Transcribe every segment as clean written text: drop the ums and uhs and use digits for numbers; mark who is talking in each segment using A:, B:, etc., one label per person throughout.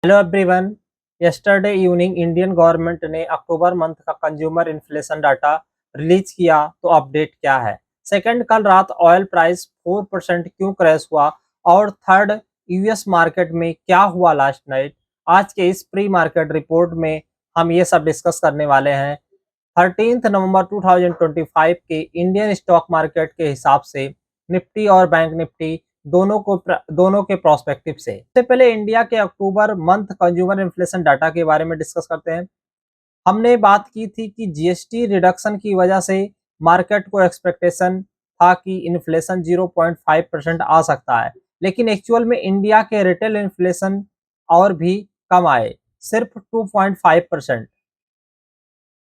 A: Hello everyone. Yesterday evening Indian government ने अक्टूबर month का consumer inflation data release किया, तो अपडेट क्या है। सेकंड, कल रात ऑयल प्राइस 4% क्यों क्रैश हुआ, और थर्ड, यूएस मार्केट में क्या हुआ लास्ट नाइट। आज के इस प्री मार्केट रिपोर्ट में हम ये सब डिस्कस करने वाले हैं। 13 नवंबर 2025 के इंडियन स्टॉक मार्केट के हिसाब से निफ्टी और बैंक निफ्टी दोनों के प्रोस्पेक्टिव से। सबसे पहले इंडिया के अक्टूबर मंथ कंज्यूमर इन्फ्लेशन डाटा के बारे में डिस्कस करते हैं। हमने बात की थी कि जीएसटी रिडक्शन की वजह से मार्केट को एक्सपेक्टेशन था कि इन्फ्लेशन 0.5% आ सकता है, लेकिन एक्चुअल में इंडिया के रिटेल इन्फ्लेशन और भी कम आए, सिर्फ 2.5%।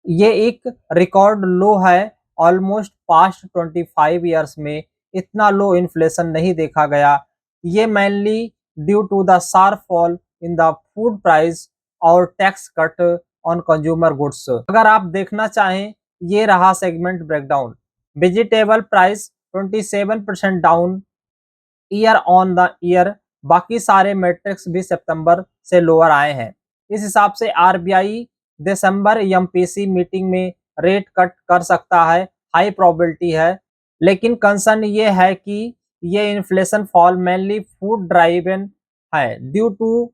A: ये एक रिकॉर्ड लो है। ऑलमोस्ट पास्ट 25 ईयर्स में इतना लो इन्फ्लेशन नहीं देखा गया। ये mainly due to the sharp fall in the food price और tax cut on consumer goods. अगर आप देखना चाहें, ये रहा segment breakdown. Vegetable price 27% down year on the year. बाकी सारे मैट्रिक्स भी सितंबर से लोअर आए हैं। इस हिसाब से आरबीआई दिसंबर एमपीसी मीटिंग में रेट कट कर सकता है, हाई प्रोबेबिलिटी है। लेकिन कंसर्न ये है कि ये inflation fall mainly food driven है ड्यू टू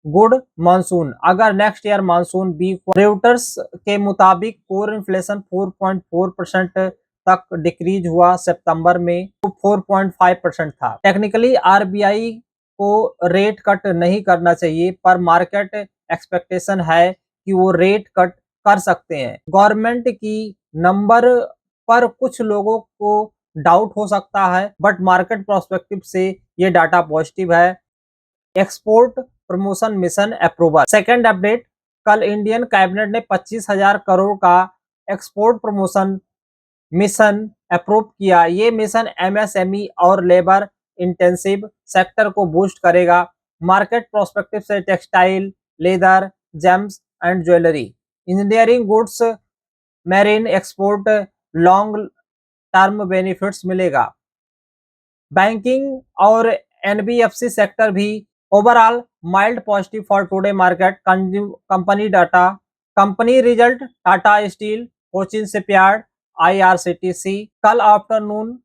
A: गुड मानसून। अगर नेक्स्ट ईयर मानसून वीक, रेउटर्स के मुताबिक कोर इन्फ्लेशन 4.4% तक डिक्रीज हुआ सितंबर में, तो 4.5% था। टेक्निकली आरबीआई को रेट कट नहीं करना चाहिए, पर मार्केट एक्सपेक्टेशन है कि वो रेट कट कर सकते हैं। गवर्नमेंट की नंबर पर कुछ लोगों को डाउट हो सकता है, बट मार्केट प्रोस्पेक्टिव से ये डाटा पॉजिटिव है। Export promotion mission approval. Second update, कल इंडियन कैबिनेट ने 25,000 करोड़ का एक्सपोर्ट प्रमोशन मिशन अप्रूव किया। ये मिशन एमएसएमई और लेबर इंटेंसिव सेक्टर को बूस्ट करेगा। मार्केट प्रोस्पेक्टिव से textile, leather, gems and jewellery, engineering goods, marine export long term benefits मिलेगा। बैंकिंग और एनबीएफसी सेक्टर भी overall mild positive for today market. Company data, company result, Tata steel, Cochin shipyard, IRCTC. कल afternoon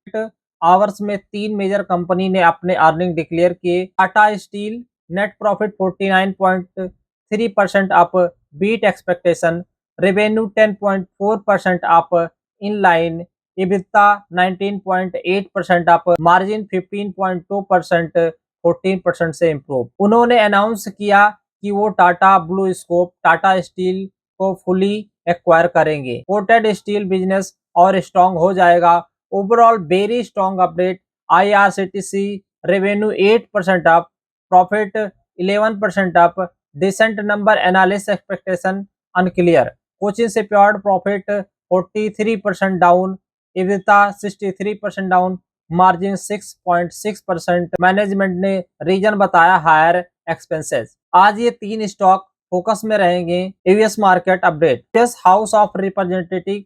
A: hours में 3 major company ने अपने earning declare किए। Tata steel net profit 49.3% up, beat expectation. Revenue 10.4% up, in line. EBITDA 19.8% up, margin 15.2%, 14% से improve. उन्होंने announce किया कि वो Tata blue scope Tata steel को फुली एक्वायर करेंगे। कोटेड स्टील बिजनेस और स्ट्रॉन्ग हो जाएगा। Overall very strong update. IRCTC revenue 8% up, profit 11% up, decent number, analyst expectation unclear. Cochin shipyard profit 43% down, EBITDA 63% down, margin 6.6%। Management ने reason बताया higher expenses. आज ये 3 stock focus में रहेंगे। US market update, US house of representative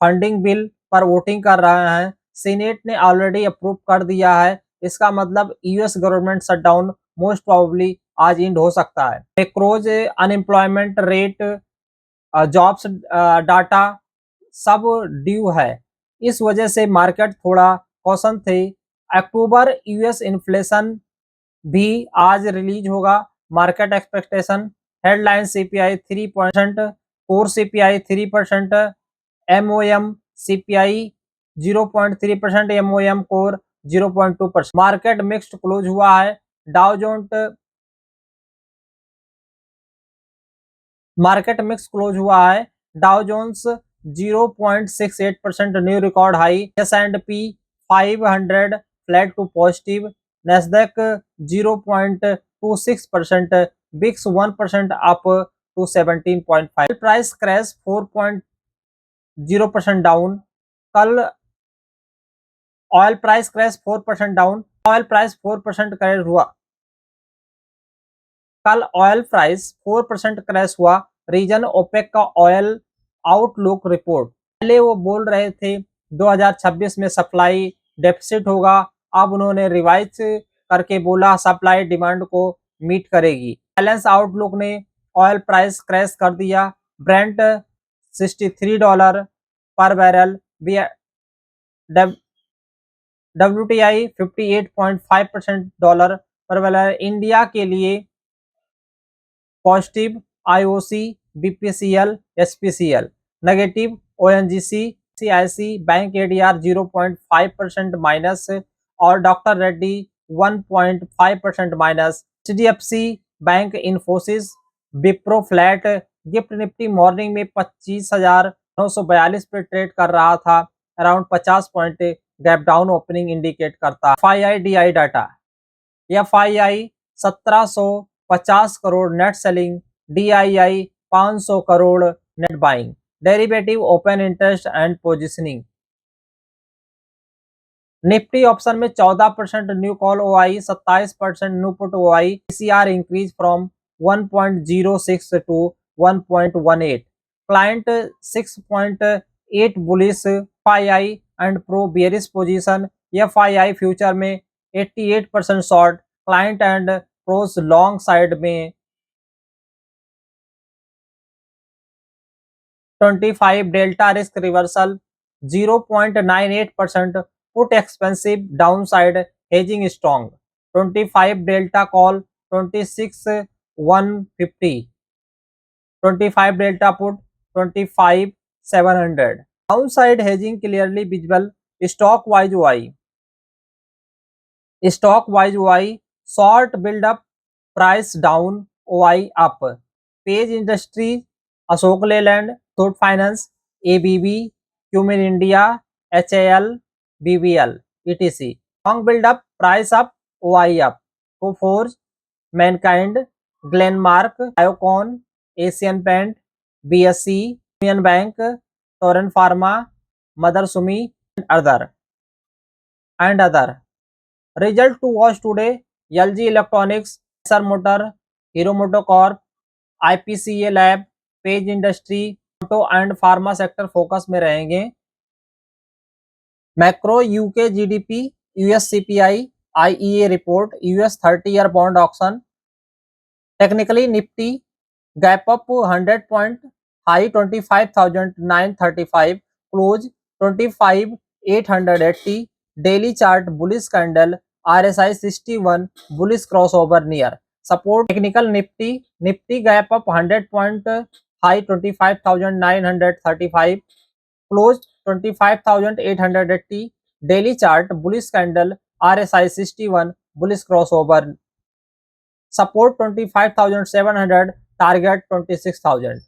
A: funding bill पर voting कर रहे हैं। सीनेट ने ऑलरेडी अप्रूव कर दिया है। इसका मतलब US government shutdown most probably आज एंड हो सकता है। Macros unemployment rate, jobs data सब ड्यू है। इस वजह से मार्केट थोड़ा कॉशन थे। अक्टूबर यूएस इन्फ्लेशन भी आज रिलीज होगा। Market expectation, headline CPI 3%, core CPI 3%, MOM CPI 0.3%, MOM core 0.2%। Market mixed close हुआ है। Dow Jones market mix close हुआ है। Dow Jones 0.68% new record high. S&P 500 flat to positive. Nasdaq 0.26%, VIX 1% up to 17.5। Price crash 4.0% down. कल oil price crash 4% down. Oil price 4% crash हुआ। कल oil price 4% crash हुआ। Reason OPEC का oil outlook report. पहले वो बोल रहे थे 2026 में सप्लाई डेफिसिट होगा, अब उन्होंने रिवाइज करके बोला सप्लाई डिमांड को मीट करेगी। बैलेंस आउटलुक ने ऑयल प्राइस क्रैश कर दिया। ब्रेंट $63 पर बैरल, WTI 58.5% डॉलर पर बैरल। इंडिया के लिए positive IOC, BPCL, SPCL, negative ONGC, ICICI bank ADR 0.5% minus और doctor Reddy 1.5% minus. HDFC bank, Infosys, Wipro flat. Gift Nifty morning में 25,942 पे ट्रेड कर रहा था, around 50 point gap down opening indicate करता। FII data, FII 1750 crore net selling, DII 500 crore net buying. Derivative open interest and positioning, Nifty option में 14% new call OI, 27% new put OI। PCR increase from 1.06 to 1.18। Client 6.8 bullish FII and pro bearish position. FII future में 88% short, client and pros long side में 25 delta risk reversal 0.98%, put expensive downside hedging strong 25 delta call 26,150, 25 delta put 25,700, downside hedging clearly visible. Stock wise OI short buildup, price down, OI up. Page industry, Ashok Leyland, थॉट finance, ABB, Cummins India, HAL, BBL, ETC। Long buildup, price up, OI up. Coforge, Mankind, Glenmark, Biocon, Asian Paint, BSE, Union Bank, Torrent Pharma, Motherson Sumi and other. Result to watch today: LG Electronics, Eicher Motor, Hero MotoCorp, IPCA Lab, Page Industry, auto and pharma sector focus में रहेंगे। Macro, UK GDP, US CPI, IEA report, US 30-year bond auction. Technically Nifty gap up 100 point, high 25,935, close 25,880। Daily chart bullish candle, RSI 61 bullish crossover near support. Technical Nifty gap up 100 point, high 25,935, close 25,880। Daily chart bullish candle, RSI 61 bullish crossover, support 25,700, target 26,000।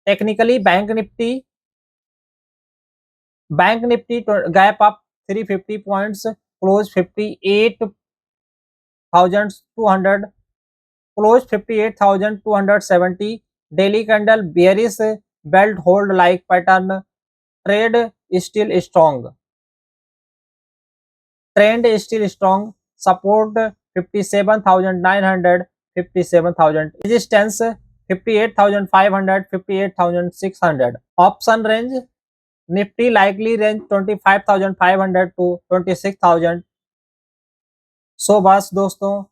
A: Technically bank Nifty gap up 350 points, close 58,200, close 58,270। Daily candle bearish, belt hold like pattern, trend still strong, support 57,900, 57,000। Resistance 58,500, 58,600। Option range, Nifty likely range 25,500 to 26,000। So बस दोस्तों,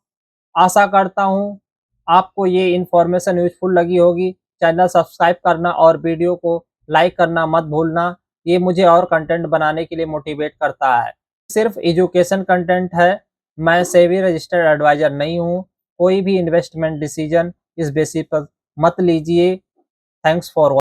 A: आशा करता हूँ आपको ये information useful लगी होगी। Channel subscribe करना और वीडियो को लाइक करना मत भूलना, ये मुझे और कंटेंट बनाने के लिए मोटिवेट करता है। सिर्फ एजुकेशन कंटेंट है, मैं सेबी रजिस्टर्ड एडवाइजर नहीं हूँ। कोई भी इन्वेस्टमेंट डिसीजन इस बेसिस पर मत लीजिए। Thanks for